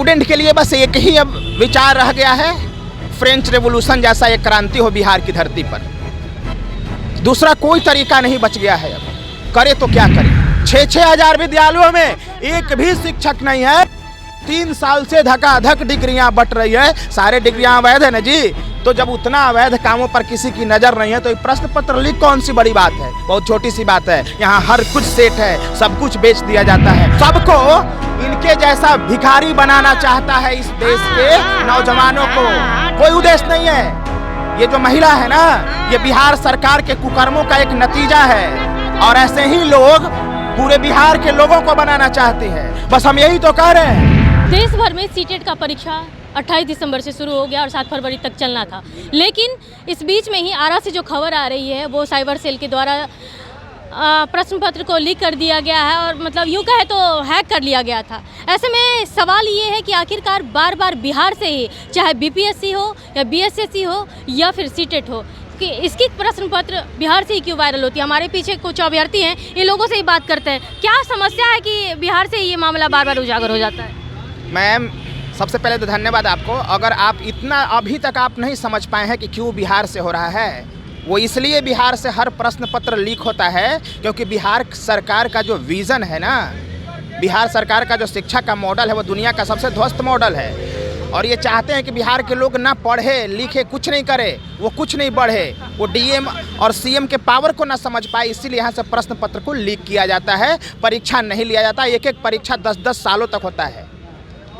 Student के लिए बस एक ही अब विचार रह गया है, फ्रेंच रेवोल्यूशन जैसा एक क्रांति हो बिहार की धरती पर। दूसरा कोई तरीका नहीं बच गया है। अब करे तो क्या करे। 6-6 हजार विद्यालयों में एक भी शिक्षक नहीं है। 3 साल से धकाधक डिग्रियां बट रही है। सारे डिग्रियां अवैध है ना जी। तो जब उतना अवैध कामों पर किसी की नजर नहीं है तो प्रश्न पत्र लीक कौन सी बड़ी बात है, बहुत छोटी सी बात है। यहाँ हर कुछ सेट है, सब कुछ बेच दिया जाता है। सबको इनके जैसा भिखारी बनाना चाहता है इस देश के नौजवानों को। कोई उद्देश्य नहीं है। ये जो महिला है ना, ये बिहार सरकार के कुकर्मों का एक नतीजा है और ऐसे ही लोग पूरे बिहार के लोगों को बनाना चाहते हैं। बस हम यही तो कह रहे हैं। देश भर में सीटेट का परीक्षा 28 दिसंबर से शुरू हो गया और 7 फरवरी तक चलना था, लेकिन इस बीच में ही आरा से जो खबर आ रही है वो साइबर सेल के द्वारा प्रश्न पत्र को लीक कर दिया गया है और मतलब यूँ कहे तो हैक कर लिया गया था। ऐसे में सवाल ये है कि आखिरकार बार बार बिहार से ही, चाहे बीपीएससी हो या बीएसएससी हो या फिर सीटेट हो, कि इसकी प्रश्न पत्र बिहार से ही क्यों वायरल होती है। हमारे पीछे कुछ अभ्यर्थी हैं, ये लोगों से ही बात करते हैं। क्या समस्या है कि बिहार से ये मामला बार बार उजागर हो जाता है? मैम, सबसे पहले तो धन्यवाद आपको। अगर आप इतना अभी तक आप नहीं समझ पाए हैं कि क्यों बिहार से हो रहा है, वो इसलिए बिहार से हर प्रश्न पत्र लीक होता है क्योंकि बिहार सरकार का जो विज़न है ना, बिहार सरकार का जो शिक्षा का मॉडल है वो दुनिया का सबसे ध्वस्त मॉडल है। और ये चाहते हैं कि बिहार के लोग ना पढ़े लिखे, कुछ नहीं करे, वो कुछ नहीं बढ़े, वो डीएम और सीएम के पावर को ना समझ पाए। इसीलिए यहाँ से प्रश्न पत्र को लीक किया जाता है, परीक्षा नहीं लिया जाता। एक एक परीक्षा 10-10 सालों तक होता है।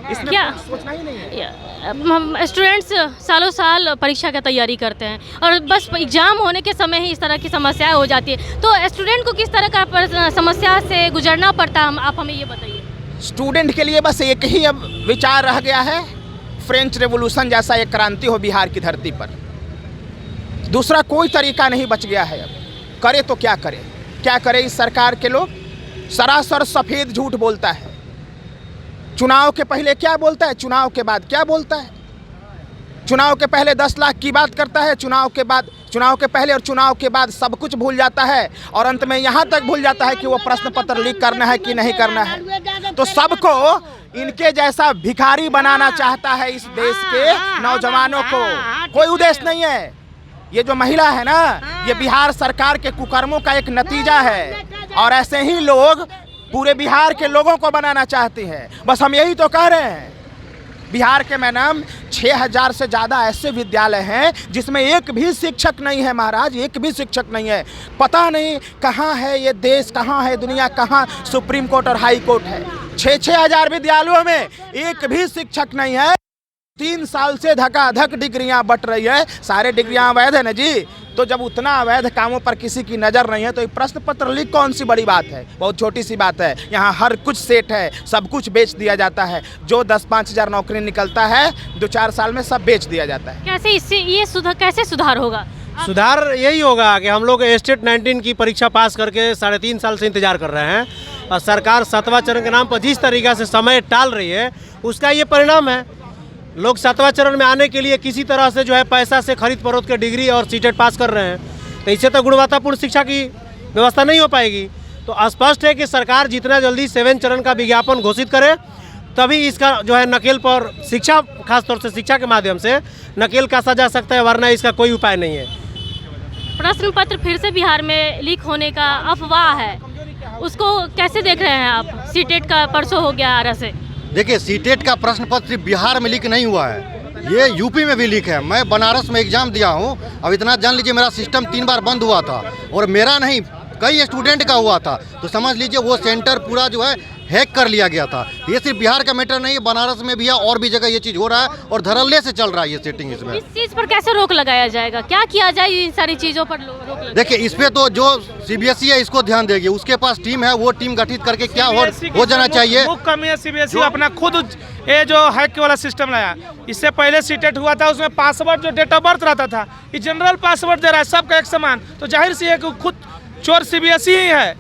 इसमें क्या सोचना ही नहीं है। स्टूडेंट्स सालों साल परीक्षा की तैयारी करते हैं और बस एग्जाम होने के समय ही इस तरह की समस्याएं हो जाती है। तो स्टूडेंट को किस तरह का समस्या से गुजरना पड़ता है, आप हमें ये बताइए। स्टूडेंट के लिए बस एक ही अब विचार रह गया है, फ्रेंच रेवोल्यूशन जैसा एक क्रांति हो बिहार की धरती पर। दूसरा कोई तरीका नहीं बच गया है। अब करे तो क्या करे। क्या करे इस सरकार के लोग। सरासर सफ़ेद झूठ बोलता है। चुनाव के पहले क्या बोलता है, चुनाव के बाद क्या बोलता है। चुनाव के पहले 10 लाख की बात करता है, चुनाव के बाद, चुनाव के पहले और चुनाव के बाद सब कुछ भूल जाता है और अंत में यहाँ तक भूल जाता है कि वो प्रश्न पत्र लीक करना है कि नहीं करना है। तो सबको इनके जैसा भिखारी बनाना चाहता है इस देश के नौजवानों को। कोई उद्देश्य नहीं है। ये जो महिला है ना, ये बिहार सरकार के कुकर्मों का एक नतीजा है और ऐसे ही लोग पूरे बिहार के लोगों को बनाना चाहते हैं। बस हम यही तो कह रहे हैं। बिहार के मैडम 6000 से ज़्यादा ऐसे विद्यालय हैं जिसमें एक भी शिक्षक नहीं है महाराज, एक भी शिक्षक नहीं है। पता नहीं कहाँ है ये देश, कहाँ है दुनिया, कहाँ सुप्रीम कोर्ट और हाई कोर्ट है। 6-6 हजार विद्यालयों में एक भी शिक्षक नहीं है। 3 साल से धकाधक डिग्रियां बट रही है। सारे डिग्रियां अवैध है ना जी। तो जब उतना अवैध कामों पर किसी की नज़र नहीं है तो प्रश्न पत्र लीक कौन सी बड़ी बात है, बहुत छोटी सी बात है। यहाँ हर कुछ सेट है, सब कुछ बेच दिया जाता है। जो 10-5 हजार नौकरी निकलता है 2-4 साल में सब बेच दिया जाता है। कैसे इससे ये कैसे सुधार होगा? सुधार यही होगा कि हम लोग स्टेट 19 की परीक्षा पास करके 3.5 साल से इंतजार कर रहे हैं और सरकार 7वां चरण के नाम पर जिस तरीक़ा से समय टाल रही है उसका ये परिणाम है। लोग 7वां चरण में आने के लिए किसी तरह से जो है पैसा से खरीद फरोख्त के डिग्री और सीटेट पास कर रहे हैं, तो इससे तो गुणवत्तापूर्ण शिक्षा की व्यवस्था नहीं हो पाएगी। तो स्पष्ट है कि सरकार जितना जल्दी 7 चरण का विज्ञापन घोषित करे तभी इसका जो है नकेल पर शिक्षा, खासतौर से शिक्षा के माध्यम से नकेल कसा जा सकता है, वरना इसका कोई उपाय नहीं है। प्रश्न पत्र फिर से बिहार में लीक होने का अफवाह है, उसको कैसे देख रहे हैं आप? सीटेट का परसों हो गया आरा से। देखिए, सीटेट का प्रश्न पत्र बिहार में लीक नहीं हुआ है, ये यूपी में भी लीक है। मैं बनारस में एग्जाम दिया हूँ। अब इतना जान लीजिए मेरा सिस्टम 3 बार बंद हुआ था और मेरा नहीं, कई स्टूडेंट का हुआ था। तो समझ लीजिए वो सेंटर पूरा जो है हैक कर लिया गया था। ये सिर्फ बिहार का मैटर नहीं है, बनारस में भी है और भी जगह ये चीज़ हो रहा है और धड़ल्ले से चल रहा है ये सेटिंग। इसमें इस चीज़ पर कैसे रोक लगाया जाएगा, क्या किया जाए इन सारी चीज़ों पर रोक? देखिए, इस पे तो जो सीबीएसई है इसको ध्यान देगी, उसके पास टीम है, वो टीम गठित करके क्या हो जाना चाहिए। कमी है सीबीएसई अपना खुद ये जो हैक वाला सिस्टम लाया। इससे पहले सीटेट हुआ था, उसमें पासवर्ड जो डेट ऑफ बर्थ रहता था ये जनरल पासवर्ड दे रहा है सबका एक समान। तो जाहिर सी है कि खुद चोर सीबीएसई ही है,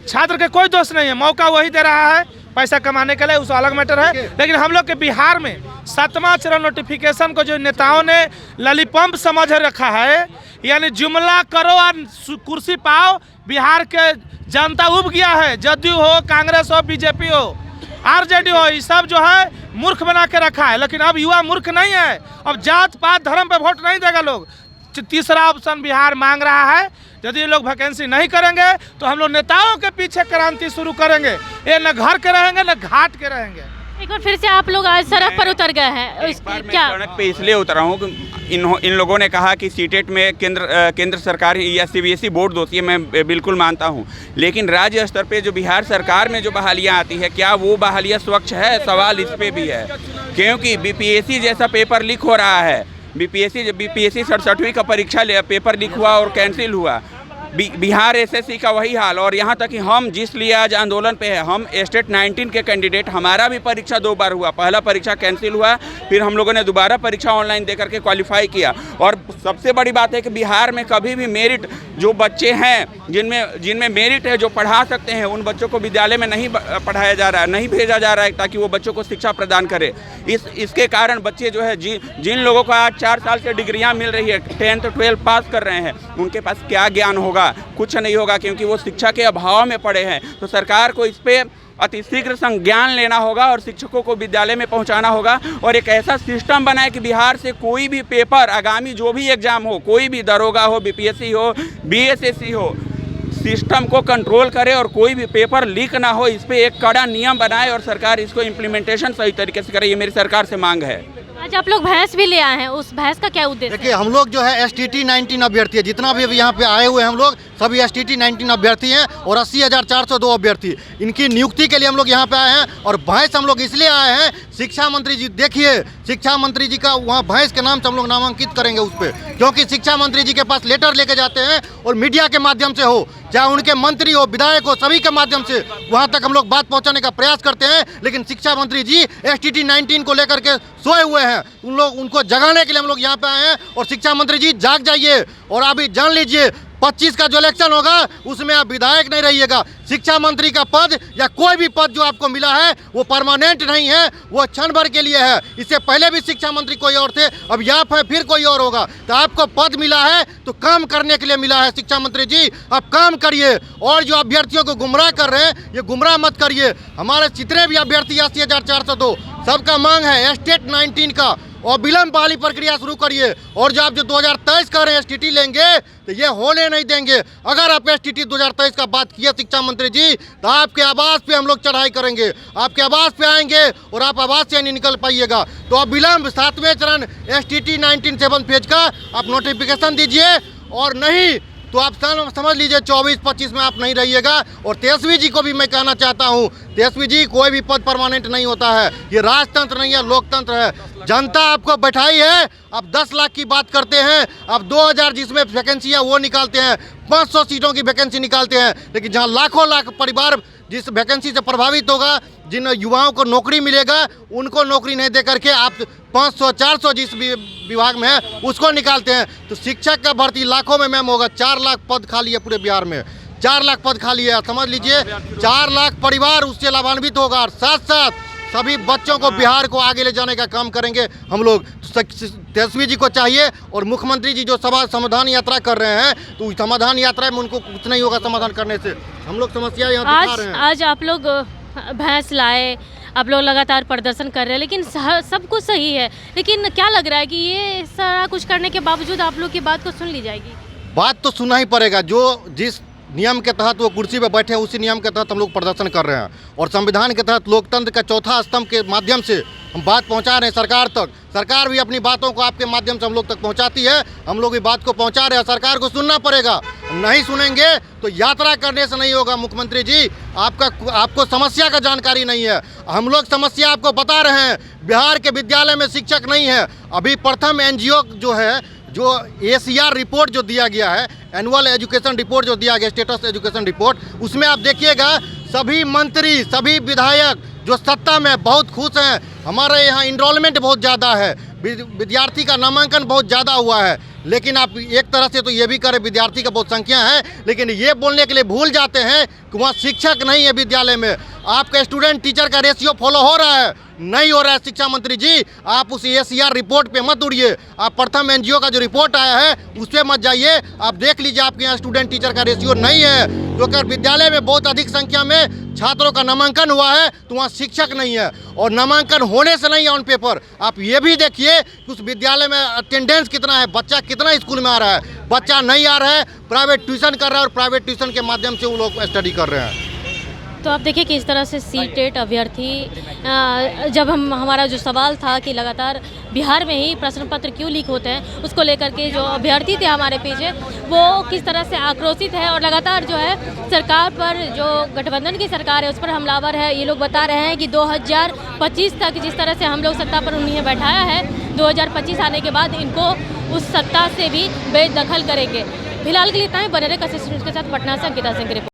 छात्र के कोई दोष नहीं है। मौका वही दे रहा है पैसा कमाने के लिए, उस अलग मैटर है। लेकिन हम लोग के बिहार में 7वां चरण नोटिफिकेशन को जो नेताओं ने ललीपम्प समझ रखा है, यानी जुमला करो और कुर्सी पाओ, बिहार के जनता उब गया है। जदयू हो, कांग्रेस हो, बीजेपी हो, आरजेडी हो, ये सब जो है मूर्ख बना के रखा है। लेकिन अब युवा मूर्ख नहीं है, अब जात पात धर्म पे वोट नहीं देगा लोग। तीसरा ऑप्शन बिहार मांग रहा है, यदि ये लोग वैकेंसी नहीं करेंगे तो हम लोग नेताओं के पीछे क्रांति शुरू करेंगे। ये न घर के रहेंगे न घाट के रहेंगे। एक बार फिर से आप लोग आज सड़क पर उतर गए हैं, क्या सड़क पे इसलिए उतरा हूँ कि इन लोगों ने कहा कि सीटेट में केंद्र सरकार या सीबीएसई बोर्ड होती है, मैं बिल्कुल मानता हूँ, लेकिन राज्य स्तर पे जो बिहार सरकार में जो बहालियाँ आती है, क्या वो बहालियाँ स्वच्छ है? सवाल इस पे भी है, क्योंकि बीपीएससी जैसा पेपर लीक हो रहा है। बीपीएससी 67वीं का परीक्षा पेपर लीक हुआ और कैंसिल हुआ। बिहार एसएससी का वही हाल। और यहाँ तक कि हम जिस लिए आज आंदोलन पे है, हम स्टेट 19 के कैंडिडेट, हमारा भी परीक्षा 2 बार हुआ। पहला परीक्षा कैंसिल हुआ, फिर हम लोगों ने दोबारा परीक्षा ऑनलाइन दे करके क्वालिफाई किया। और सबसे बड़ी बात है कि बिहार में कभी भी मेरिट जो बच्चे हैं जिनमें मेरिट है, जो पढ़ा सकते हैं, उन बच्चों को विद्यालय में नहीं पढ़ाया जा रहा है, नहीं भेजा जा रहा है ताकि वो बच्चों को शिक्षा प्रदान करे। इसके कारण बच्चे जो है जिन लोगों को आज 4 साल से डिग्रियाँ मिल रही है, 10th 12 पास कर रहे हैं, उनके पास क्या ज्ञान होगा? कुछ नहीं होगा, क्योंकि वो शिक्षा के अभाव में पड़े हैं। तो सरकार को इस पे अतिशीघ्र संज्ञान लेना होगा और शिक्षकों को विद्यालय में पहुंचाना होगा और एक ऐसा सिस्टम बनाए कि बिहार से कोई भी पेपर, आगामी जो भी एग्जाम हो, कोई भी दरोगा हो, बीपीएससी हो, बीएसएससी हो, सिस्टम को कंट्रोल करे और कोई भी पेपर लीक ना हो। इस पे एक कड़ा नियम बनाए और सरकार इसको इम्प्लीमेंटेशन सही तरीके से करे, ये मेरी सरकार से मांग है। आज आप लोग भैंस भी ले आए हैं, उस भैंस का क्या उद्देश्य है? देखिए, हम लोग जो है STT 19 अभ्यर्थी है, जितना भी यहाँ पे आए हुए हैं हम लोग सभी STT 19 अभ्यर्थी हैं और 80,402 अभ्यर्थी, इनकी नियुक्ति के लिए हम लोग यहाँ पे आए हैं। और भैंस हम लोग इसलिए आए हैं, शिक्षा मंत्री जी देखिए, शिक्षा मंत्री जी का वहाँ भैंस के नाम से हम लोग नामांकित करेंगे उस पर, क्योंकि शिक्षा मंत्री जी के पास लेटर लेके जाते हैं और मीडिया के माध्यम से हो, चाहे उनके मंत्री हो, विधायक हो, सभी के माध्यम से वहाँ तक हम लोग बात पहुँचाने का प्रयास करते हैं। लेकिन शिक्षा मंत्री जी STT 19 को लेकर के सोए हुए हैं, उनको जगाने के लिए हम लोग यहाँ पे आए हैं। और शिक्षा मंत्री जी जाग जाइए और अभी जान लीजिए, 25 का जो इलेक्शन होगा उसमें आप विधायक नहीं रहिएगा। शिक्षा मंत्री का पद या कोई भी पद जो आपको मिला है वो परमानेंट नहीं है, वो क्षण भर के लिए है। इससे पहले भी शिक्षा मंत्री कोई और थे, अब आप है, फिर कोई और होगा। तो आपको पद मिला है तो काम करने के लिए मिला है। शिक्षा मंत्री जी आप काम करिए और जो अभ्यर्थियों को गुमराह कर रहे हैं ये गुमराह मत करिए। हमारे जितने भी अभ्यर्थी 80,402 सबका मांग है स्टेट 19 का और विलंब बहाली प्रक्रिया शुरू करिए। और जो आप 2023 कह रहे हैं STT लेंगे तो ये होने नहीं देंगे। अगर आप STT 2023 का बात किए शिक्षा मंत्री जी तो आपके आवास पे हम लोग चढ़ाई करेंगे, आपके आवास पे आएंगे और आप आवास से नहीं निकल पाइएगा। तो अब विलंब 7वें चरण STT 19 7 फेज का आप नोटिफिकेशन दीजिए, और नहीं तो आप समझ लीजिए 24-25 में आप नहीं रहिएगा। और तेजस्वी जी को भी मैं कहना चाहता हूँ, तेजस्वी जी कोई भी पद परमानेंट नहीं होता है, ये राजतंत्र नहीं है, लोकतंत्र है। जनता आपको बैठाई है, आप 10 लाख की बात करते हैं, आप 2000 जिसमें वैकेंसी है वो निकालते हैं, 500 सीटों की वैकेंसी निकालते हैं। लेकिन जहाँ लाखों लाख परिवार जिस वैकेंसी से प्रभावित होगा, जिन युवाओं को नौकरी मिलेगा, उनको नौकरी नहीं दे करके आप 500-400 जिस विभाग में है उसको निकालते हैं। तो शिक्षक का भर्ती लाखों में मैम होगा, 4 लाख पद खाली है पूरे बिहार में, 4 लाख पद खाली है। समझ लीजिए 4 लाख परिवार उससे लाभान्वित होगा। और साथ साथ सभी बच्चों को बिहार को आगे ले जाने का काम करेंगे हम लोग। तेजस्वी जी को चाहिए और मुख्यमंत्री जी जो समाधान यात्रा कर रहे हैं, तो समाधान यात्रा में उनको कुछ नहीं होगा समाधान करने से। हम लोग समस्या यहाँ दिखा रहे हैं। आज आप लोग भैंस लाए, आप लोग लगातार प्रदर्शन कर रहे हैं, लेकिन सब कुछ सही है, लेकिन क्या लग रहा है कि ये सारा कुछ करने के बावजूद आप लोग की बात को सुन ली जाएगी? बात तो सुनना ही पड़ेगा। जो जिस नियम के तहत वो कुर्सी पर बैठे हैं उसी नियम के तहत हम लोग प्रदर्शन कर रहे हैं और संविधान के तहत लोकतंत्र का चौथा स्तंभ के माध्यम से हम बात पहुंचा रहे हैं सरकार तक। सरकार भी अपनी बातों को आपके माध्यम से हम लोग तक पहुंचाती है, हम लोग भी बात को पहुंचा रहे हैं। सरकार को सुनना पड़ेगा, नहीं सुनेंगे तो यात्रा करने से नहीं होगा। मुख्यमंत्री जी आपको समस्या का जानकारी नहीं है, हम लोग समस्या आपको बता रहे हैं। बिहार के विद्यालय में शिक्षक नहीं है। अभी प्रथम NGO जो है, जो ACR रिपोर्ट जो दिया गया है, एनुअल एजुकेशन रिपोर्ट जो दिया गया, स्टेटस एजुकेशन रिपोर्ट, उसमें आप देखिएगा सभी मंत्री, सभी विधायक जो सत्ता में बहुत खुश हैं। हमारे यहाँ इनरोलमेंट बहुत ज़्यादा है, विद्यार्थी का नामांकन बहुत ज़्यादा हुआ है। लेकिन आप एक तरह से तो ये भी करें विद्यार्थी का बहुत संख्या है, लेकिन ये बोलने के लिए भूल जाते हैं कि वहाँ शिक्षक नहीं है विद्यालय में। आपका स्टूडेंट टीचर का रेशियो फॉलो हो रहा है, नहीं हो रहा है। शिक्षा मंत्री जी आप उस ACR रिपोर्ट पे मत उड़िए, आप प्रथम NGO का जो रिपोर्ट आया है उस पर मत जाइए। आप देख लीजिए आपके यहाँ स्टूडेंट टीचर का रेशियो नहीं है। क्योंकि अगर विद्यालय में बहुत अधिक संख्या में छात्रों का नामांकन हुआ है तो वहाँ शिक्षक नहीं है, और नामांकन होने से नहीं है ऑन पेपर। आप ये भी देखिए कि उस विद्यालय में अटेंडेंस कितना है, बच्चा कितना स्कूल में आ रहा है। बच्चा नहीं आ रहा है, प्राइवेट ट्यूशन कर रहा है और प्राइवेट ट्यूशन के माध्यम से वो लोग स्टडी कर रहे हैं। तो आप देखिए कि इस तरह से सीटेट अभ्यर्थी जब हमारा जो सवाल था कि लगातार बिहार में ही प्रश्न पत्र क्यों लीक होते हैं, उसको लेकर के जो अभ्यर्थी थे हमारे पीछे वो किस तरह से आक्रोशित है और लगातार जो है सरकार पर, जो गठबंधन की सरकार है उस पर हमलावर है। ये लोग बता रहे हैं कि 2025 तक जिस तरह से हम लोग सत्ता पर उन्हें बैठाया है, 2025 आने के बाद इनको उस सत्ता से भी बेदखल करेंगे। फिलहाल के लिए इतना ही। बने रहे कशिश न्यूज़ के साथ पटना से अंकिता सिंह की रिपोर्ट।